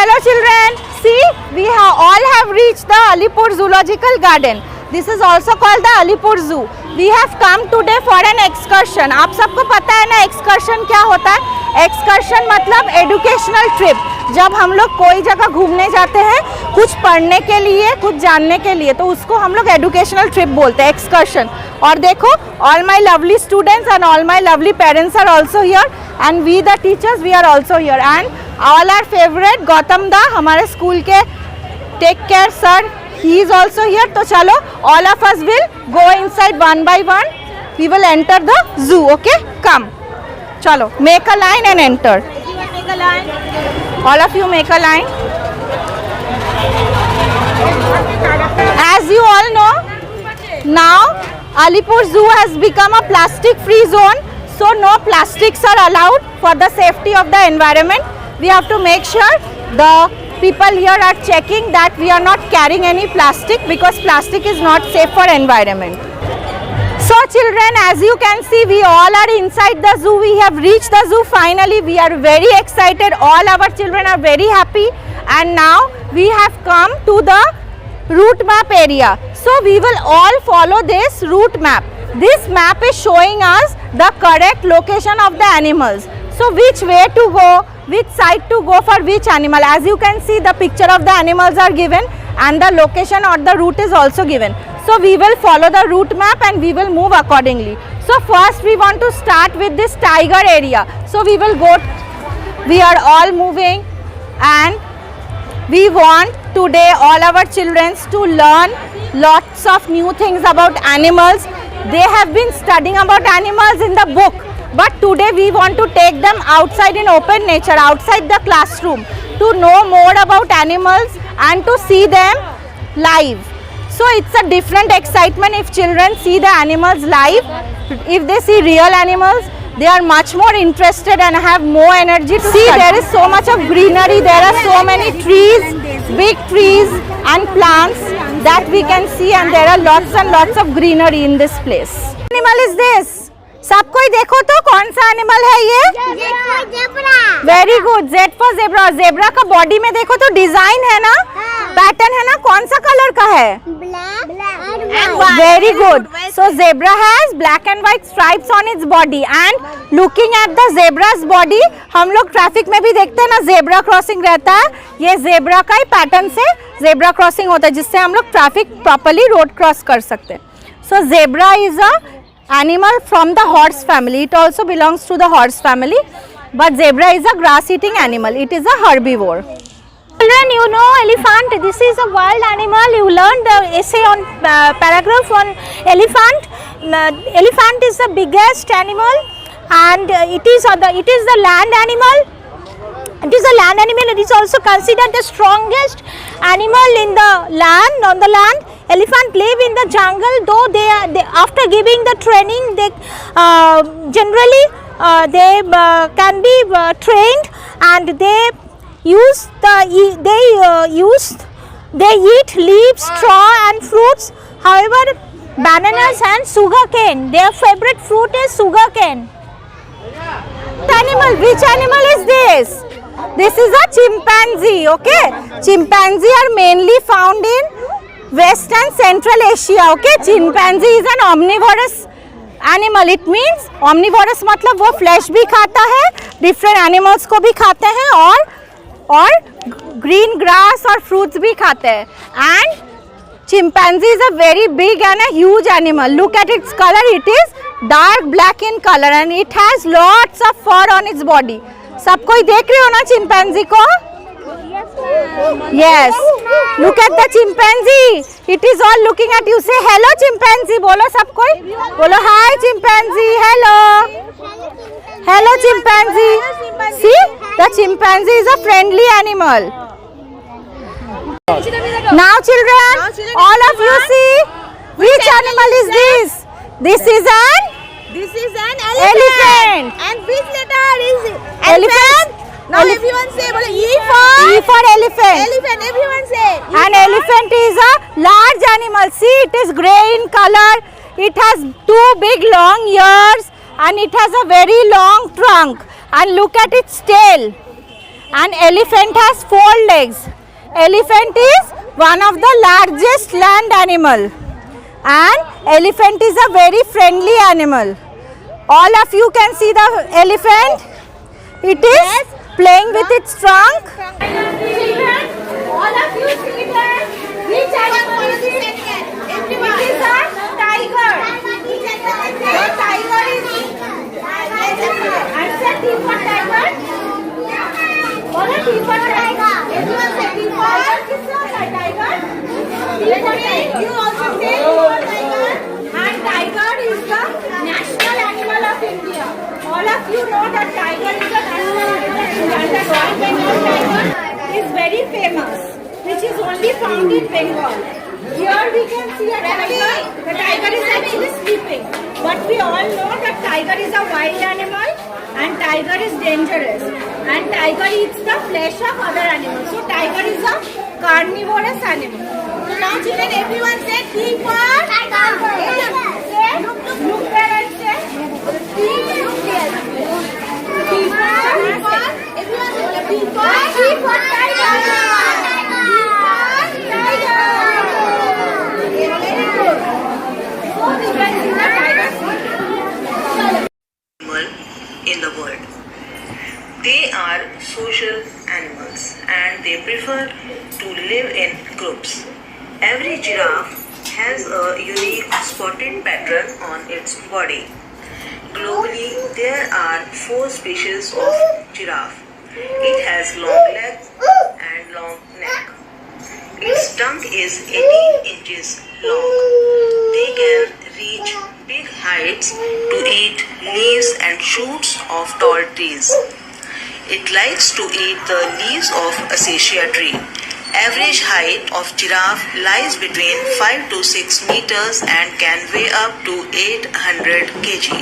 Hello children, see we all have reached the Alipur Zoological Garden. This is also called the Alipur Zoo. We have come today for an excursion. आप सबको पता है ना excursion क्या होता है? Excursion मतलब educational trip. जब हम लोग कोई जगह घूमने जाते हैं कुछ पढ़ने के लिए, कुछ जानने के लिए, तो उसको हम लोग educational trip बोलते हैं, excursion. और देखो, all my lovely students and all my lovely parents are also here, and we the teachers we are also here, and all our favorite Gautam da हमारे स्कूल के take care sir, he is also here. तो चलो, all of us will go inside one by one. We will enter the zoo. Okay, come. चलो, make a line and enter. Make a line. All of you make a line. As you all know, now Alipur Zoo has become a plastic-free zone. So no plastics are allowed for the safety of the environment. We have to make sure the people here are checking that we are not carrying any plastic, because plastic is not safe for environment. So children, as you can see, we all are inside the zoo. We have reached the zoo finally. We are very excited. All our children are very happy, and now we have come to the route map area. So we will all follow this route map. This map is showing us the correct location of the animals. So which way to go, which side to go for which animal. As you can see, the picture of the animals are given and the location or the route is also given. So we will follow the route map and we will move accordingly. So first we want to start with this tiger area. So we will go, we are all moving, and we want today all our children to learn lots of new things about animals. They have been studying about animals in the book, but today we want to take them outside in open nature, outside the classroom, to know more about animals and to see them live. So it's a different excitement if children see the animals live. If they see real animals, they are much more interested and have more energy to see. There is so much of greenery, there are so many trees, big trees and plants that we can see, and there are lots and lots of greenery in this place. What animal is this? सब कोई देखो तो कौन सा animal है ये? Very good, Z for zebra. Zebra का body में देखो तो डिजाइन है ना, पैटर्न है ना, कौन सा कलर का है? Very good. So zebra has black and white stripes on its body, and looking at the zebra's body, हम लोग ट्रैफिक में भी देखते हैं ना, zebra crossing रहता है. ये zebra का ही पैटर्न से zebra crossing होता है, जिससे हम लोग ट्रैफिक प्रॉपर्ली रोड क्रॉस कर सकते हैं. So zebra is a animal from the horse family. It also belongs to the horse family, but zebra is a grass eating animal. It is a herbivore. Children, you know elephant. This is a wild animal. You learned the essay on paragraph on elephant. Elephant is the biggest animal, and it is the land animal. It is a land animal. It is also considered the strongest animal in the land. On the land, elephant live in the jungle. Though they after giving the training, they generally they can be trained, and they eat leaves, straw and fruits. However, bananas and sugarcane, their favorite fruit is sugarcane. Animal, which animal is this? This is a chimpanzee. Okay, chimpanzee are mainly found in West and Central Asia. Okay, chimpanzee is an omnivorous animal. It means omnivorous मतलब वो flesh भी खाता है, different animals को भी खाते हैं, और green grass और fruits भी खाते हैं. And chimpanzee is a very big and a huge animal. Look at its color. It is dark black in color, and it has lots of fur on its body. सब कोई देख रहे हो ना chimpanzee को? Yes. Look at the chimpanzee. It is all looking at you. Say hello chimpanzee. बोलो सब कोई. बोलो hi chimpanzee. Hello. Hello chimpanzee. See, the chimpanzee is a friendly animal. Now children, all of you see, which animal is this? This is an elephant. And which letter is it? Elephant. Now everyone say, E for elephant. Elephant. Everyone say. An elephant is a large animal. See, it is grey in color. It has two big long ears, and it has a very long trunk. And look at its tail. And elephant has 4 legs. Elephant is one of the largest land animal. And elephant is a very friendly animal. All of you can see the elephant. It is playing with its trunk. All of you see that. Which animal is it? It is a tiger. The tiger is. Answer T for tiger. Bola T for tiger. Everyone say T for tiger. T for tiger. You also say T for tiger. And tiger is the national animal of India. All of you know that tiger is the national animal of India. And the Royal Bengal tiger is very famous, which is only found in Bengal. Here we can see a tiger. The tiger is actually sleeping. But we all know that tiger is a wild animal and tiger is dangerous. And tiger eats the flesh of other animals. So tiger is a carnivorous animal. So now children, everyone say T for tiger. Say, look there and say T for everyone say T for tiger. In the world. They are social animals and they prefer to live in groups. Every giraffe has a unique spotted pattern on its body. Globally, there are 4 species of giraffe. It has long legs and long neck. Its tongue is 18 inches long. They can reach big heights to eat leaves and shoots of tall trees. It likes to eat the leaves of acacia tree. Average height of giraffe lies between 5 to 6 meters and can weigh up to 800 kg.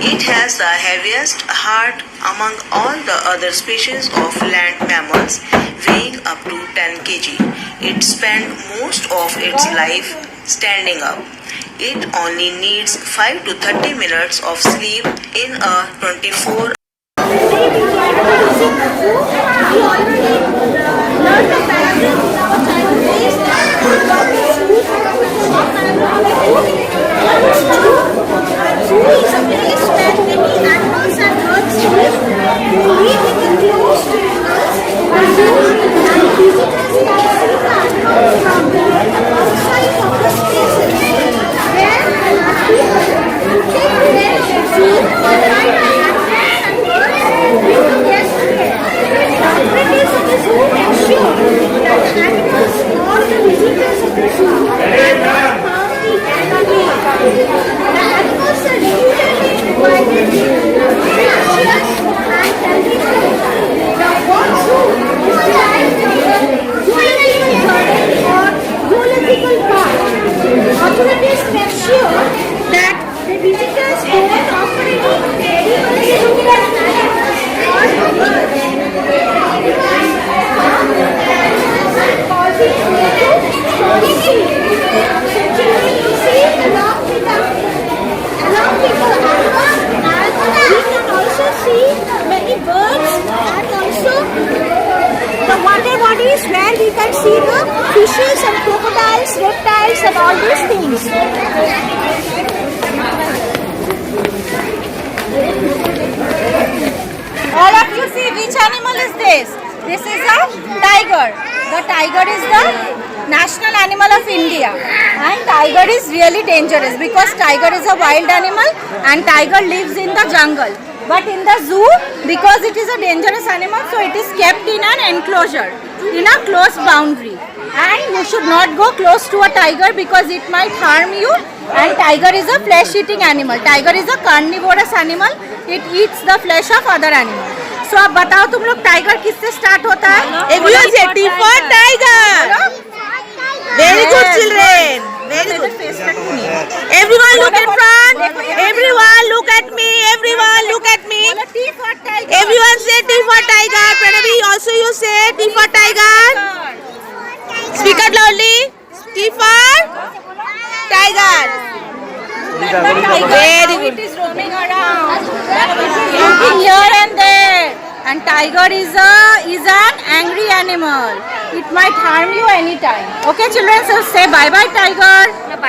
It has the heaviest heart among all the other species of land mammals, weighing up to 10 kg. It spends most of its life standing up. It only needs 5 to 30 minutes of sleep in a 24 authorities make sure that the visitors don't offer any we can also see many birds and also the water bodies where we can see the fishes and crocodiles, reptiles and all these things. All of you see which animal is this? This is a tiger. The tiger is the national animal of India. And tiger is really dangerous because tiger is a wild animal and tiger lives in the jungle. But in the zoo, because it is a dangerous animal, so it is kept in an enclosure, in a closed boundary. And you should not go close to a tiger because it might harm you. And tiger is a flesh-eating animal. Tiger is a carnivorous animal. It eats the flesh of other animals. So अब बताओ तुम लोग tiger किससे start होता है? Everyone say T for tiger. Very good children. Very good. Everyone look in front. Everyone look at me. Everyone look at me. Everyone say T for tiger. Pranavi, also you say T for tiger. Speak out loudly. T for tiger. Very good. It is roaming around, looking here and there, And tiger is an angry animal. It might harm you anytime. Okay, children. So say bye bye, tiger.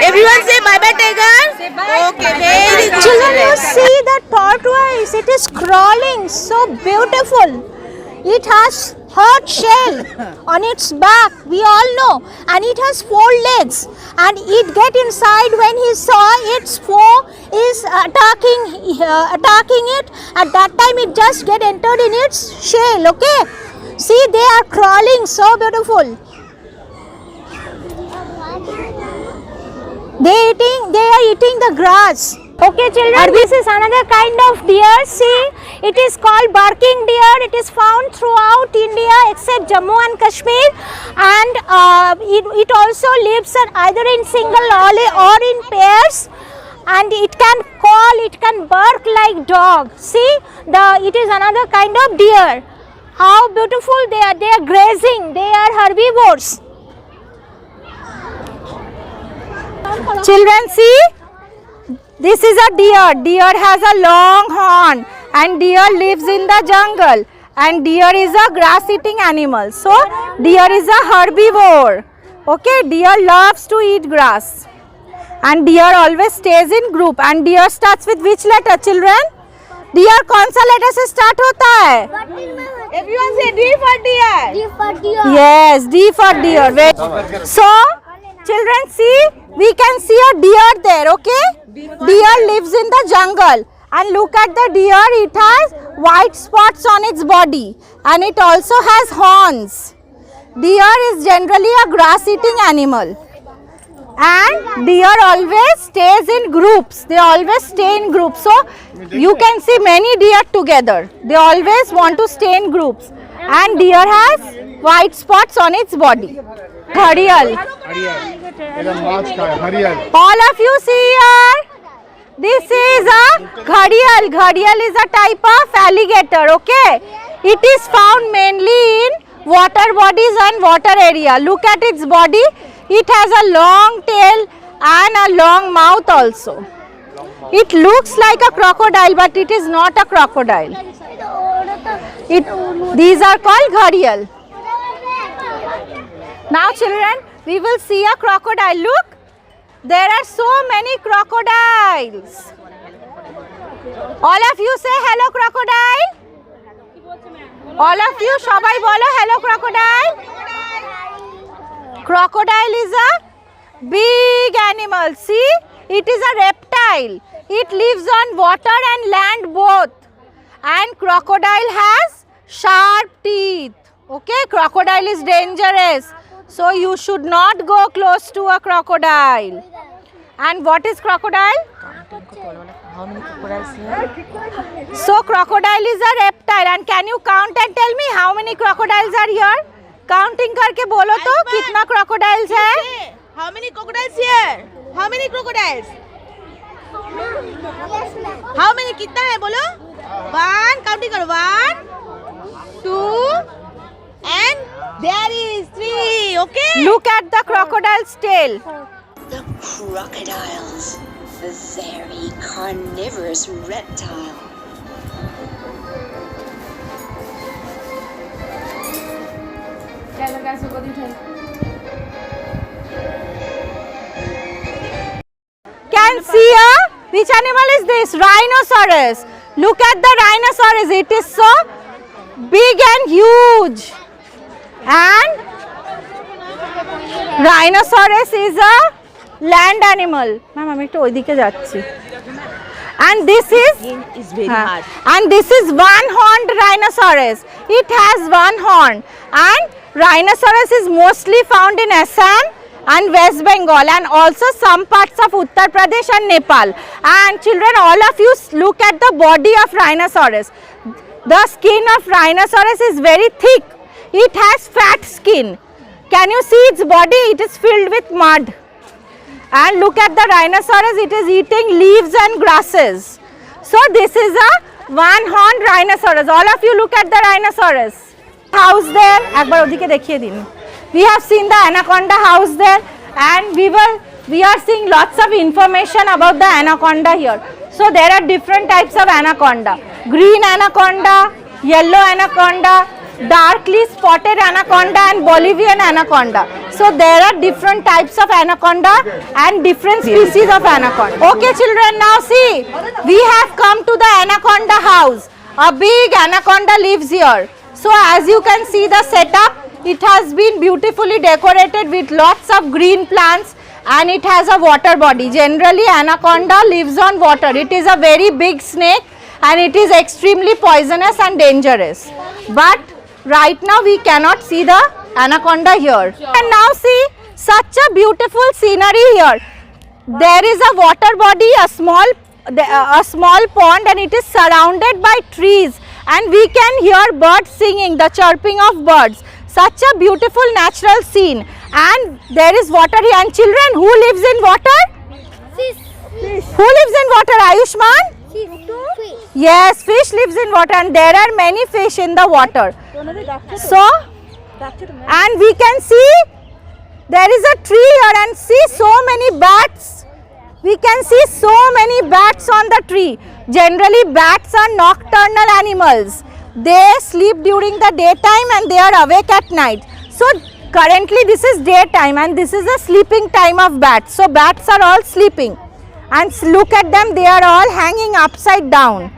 Everyone say bye bye, tiger. Say bye. Okay, Bye, very bye, good. Children, you children. see the tortoise, it is crawling so beautiful. It has hard shell on its back, we all know, and it has 4 legs, and it get inside when he saw its foe is attacking it. At that time it just get entered in its shell. Okay, see, they are crawling so beautiful. They are eating the grass. Okay, children, this is another kind of deer. See, it is called barking deer. It is found throughout India except Jammu and Kashmir, and it also lives either in single or in pairs, and it can call, it can bark like dog. See, it is another kind of deer. How beautiful they are! They are grazing. They are herbivores. Children, see. This is a deer. Deer has a long horn, and deer lives in the jungle, and deer is a grass eating animal. So deer is a herbivore. Okay, deer loves to eat grass, and deer always stays in group. And deer starts with which letter, children? Deer कौन सा letter से start होता है? Everyone say D for deer. Yes, D for deer. So, children, see, we can see a deer there, okay? Deer lives in the jungle, and look at the deer, it has white spots on its body, and it also has horns. Deer is generally a grass eating animal, and deer always stays in groups. They always stay in groups. So you can see many deer together. They always want to stay in groups, and deer has white spots on its body. Gharial. All of you see here. This is a gharial. Gharial is a type of alligator. Okay. It is found mainly in water bodies and water area. Look at its body. It has a long tail and a long mouth also. It looks like a crocodile, but it is not a crocodile. These are called gharial. Now, children, we will see a crocodile. Look, there are so many crocodiles. All of you say hello, crocodile. All of you, সবাই বলো hello, crocodile. Crocodile is a big animal. See, it is a reptile. It lives on water and land both. And crocodile has sharp teeth. Okay, crocodile is dangerous. So you should not go close to a crocodile. And what is crocodile? How many crocodiles here? So crocodile is a reptile. And can you count and tell me how many crocodiles are here? Counting करके बोलो तो कितना crocodiles है? How many crocodiles here? How many crocodiles? How many? कितना है बोलो? 1, counting करो. 1, 2, and there is 3. Okay. Look at the crocodile's tail. The crocodiles, the very carnivorous reptile. Can see which animal is this? Rhinoceros. Look at the rhinoceros. It is so big and huge. And rhinoceros is a land animal. Ma'am, আমি একটু ওইদিকে যাচ্ছি. And this is very hard. And this is one-horned rhinoceros. It has one horn. And rhinoceros is mostly found in Assam and West Bengal, and also some parts of Uttar Pradesh and Nepal. And children, all of you look at the body of rhinoceros. The skin of rhinoceros is very thick. It has fat skin. Can you see its body? It is filled with mud. And look at the rhinoceros, it is eating leaves and grasses. So this is a one-horned rhinoceros. All of you look at the rhinoceros. House there, একবার ওদিকে দেখিয়ে দিন. We have seen the anaconda house there, and we are seeing lots of information about the anaconda here. So there are different types of anaconda. Green anaconda, yellow anaconda, darkly spotted anaconda and Bolivian anaconda. So there are different types of anaconda and different species of anaconda. Okay children, now see, we have come to the anaconda house. A big anaconda lives here. So as you can see the setup, it has been beautifully decorated with lots of green plants and it has a water body. Generally anaconda lives on water. It is a very big snake and it is extremely poisonous and dangerous. But right now we cannot see the anaconda here. And now see such a beautiful scenery here. There is a water body, a small pond, and it is surrounded by trees and we can hear birds singing, the chirping of birds. Such a beautiful natural scene, and there is water here. And children, who lives in water? Who lives in water, Ayushman? Yes, fish lives in water and there are many fish in the water. So, and we can see there is a tree here and see so many bats. We can see so many bats on the tree. Generally bats are nocturnal animals. They sleep during the daytime and they are awake at night. So currently this is daytime and this is the sleeping time of bats. So bats are all sleeping and look at them, they are all hanging upside down.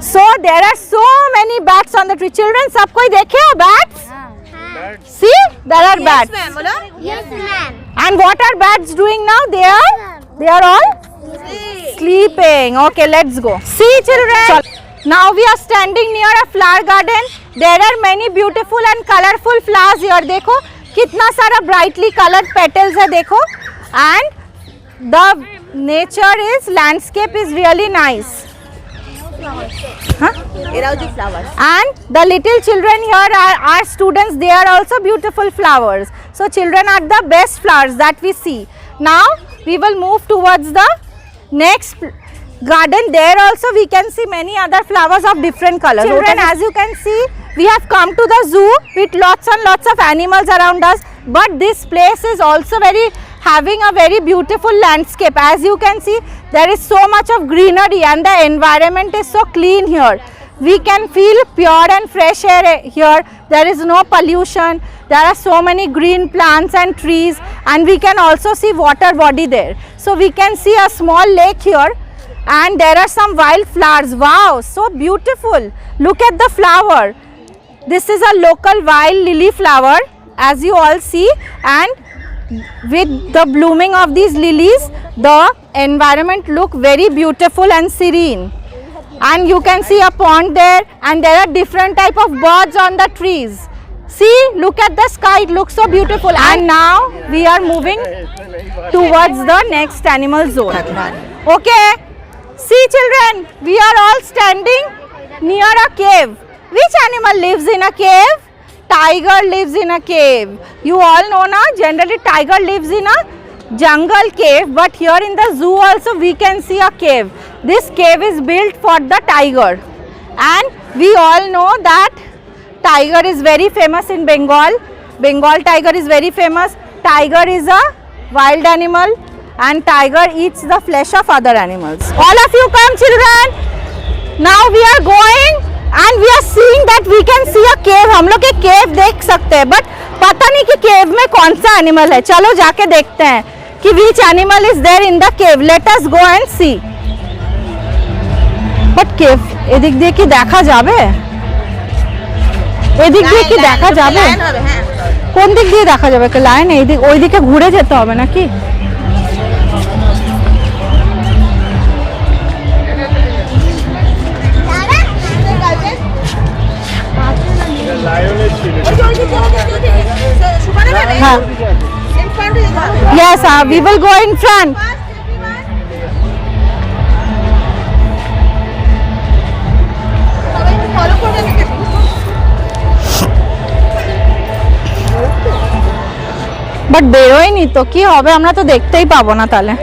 So there are so many bats on the tree. Children, sab koi dekhe ho bats? See, there are bats. Yes, ma'am. And what are bats doing now? They are all sleeping. Okay, let's go. See children, now we are standing near a flower garden. There are many beautiful and colorful flowers here. देखो कितना सारा brightly colored petals है देखो. And the nature is, landscape is really nice. And the little children here are students. They are also beautiful flowers. So children are the best flowers that we see. Now we will move towards the next garden. There also we can see many other flowers of different colors. Children, as you can see, we have come to the zoo with lots and lots of animals around us. But this place is also having a very beautiful landscape. As you can see, there is so much of greenery and the environment is so clean here. We can feel pure and fresh air here. There is no pollution. There are so many green plants and trees, and we can also see water body there. So we can see a small lake here and there are some wild flowers. Wow, so beautiful. Look at the flower. This is a local wild lily flower, as you all see, and with the blooming of these lilies, the environment look very beautiful and serene. And you can see a pond there and there are different type of birds on the trees. See, look at the sky, it looks so beautiful. And now we are moving towards the next animal zone. Okay, see children, we are all standing near a cave. Which animal lives in a cave? Tiger lives in a cave. You all know na, generally tiger lives in a jungle cave, but here in the zoo also we can see a cave. This cave is built for the tiger, and we all know that tiger is very famous in Bengal. Bengal tiger is very famous. Tiger is a wild animal and tiger eats the flesh of other animals. All of you come children. Now we are going and we are seeing that we can see a cave. हम लोग एक cave देख सकते हैं, but पता नहीं कि cave में कौन सा animal है. चलो जाके देखते हैं कि which animal is there in the cave. Let us go and see. But cave এদিক দিয়ে কি দেখা যাবে? এদিক দিয়ে কি দেখা যাবে? কোন দিক দিয়ে দেখা যাবে? কি লাইন এইদিক ওইদিকে ঘুরে যেতে হবে নাকি? Yes, we will go in front. But বেরোয়নি তো কি হবে, আমরা তো দেখতেই পাবো না তাহলে.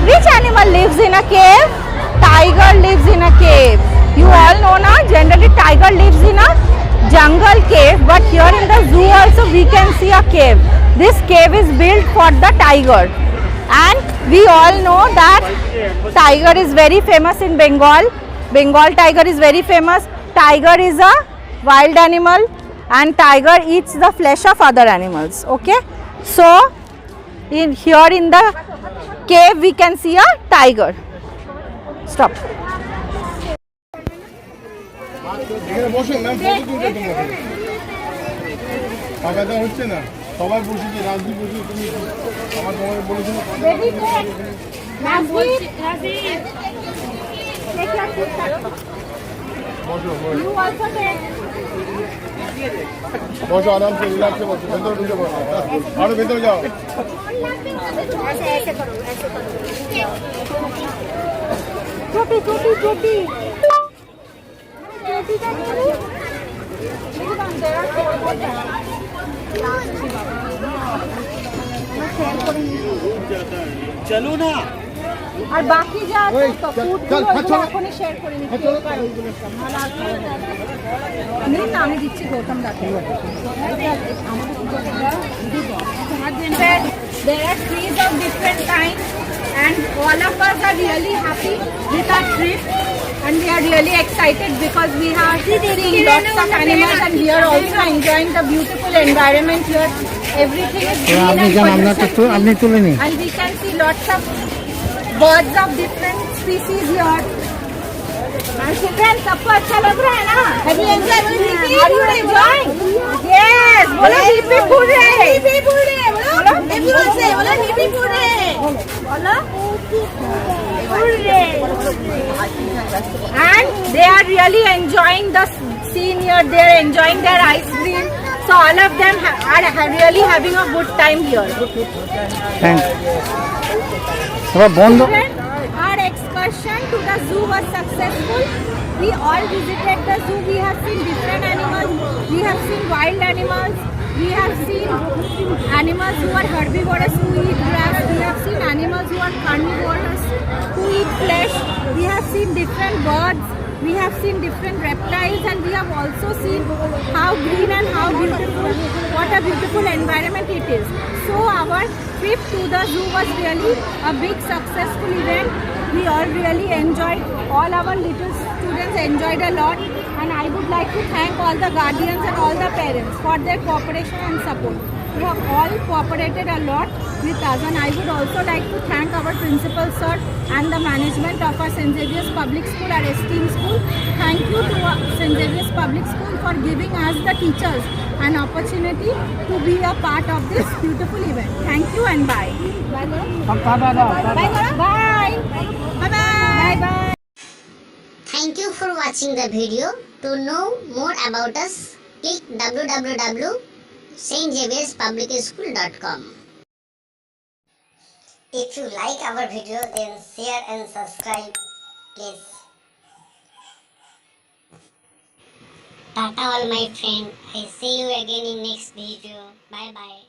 Which animal lives in a cave? Tiger lives in a cave. You all know na, generally tiger lives in a jungle cave, but here in the zoo also we can see a cave. This cave is built for the tiger, and we all know that tiger is very famous in Bengal. Bengal tiger is very famous. Tiger is a wild animal and tiger eats the flesh of other animals. Okay, so here in the cave we can see a tiger. Stop. এখানে বসো ma'am, photo তুলতে তোমাকে টাকা দেওয়া হচ্ছে না, সবাই বসেছে, রাজদীপ বসে, তুমি আমার তোমাকে বলেছিল বসো বসো আরামসে, রিল্যাক্সে বসো, ভেতরে ঢুকে বসো, আরো ভেতরে যাও। चलो ना আর বাকি যা ফুডগুলো এখনই শেয়ার করে নিচ্ছি। নিন না, আমি দিচ্ছি গৌতম দাকে। There are trees of different kinds and all of us are really happy with our trip and we are really excited because we have seen lots of animals and we are also enjoying the beautiful environment here. Everything is green and pollution-free and we can see lots of birds of different species here. And children, सबको अच्छा लग रहा है ना? Have you enjoyed? Are you enjoying? Yes. बोलो hippie पूरे. Hippie पूरे. बोलो. Everyone say बोलो हिप्पी पूरे. बोलो. पूरे. And they are really enjoying the scene here. They are enjoying their ice cream. So all of them are really having a good time here. Our excursion to the zoo was successful. We all visited the zoo. We have seen different animals. We have seen wild animals. We have seen animals who are herbivorous who eat grass. We have seen animals who are carnivorous who eat flesh. We have seen different birds. We have seen different reptiles and we have also seen how green and how beautiful, what a beautiful environment it is. So our trip to the zoo was really a big successful event. We all really enjoyed, all our little students enjoyed a lot and I would like to thank all the guardians and all the parents for their cooperation and support. You have all cooperated a lot with us and I would also like to thank our principal sir and the management of our St. Xavier's Public School, our esteemed school. Thank you to St. Xavier's Public School for giving us the teachers an opportunity to be a part of this beautiful event. Thank you and bye. Bye. Bye. Bye. Bye. Thank you for watching the video. To know more about us, click www.stxavierspublicschool.com. If you like our video, then share and subscribe, please. Tata all my friend. I see you again in next video. Bye bye.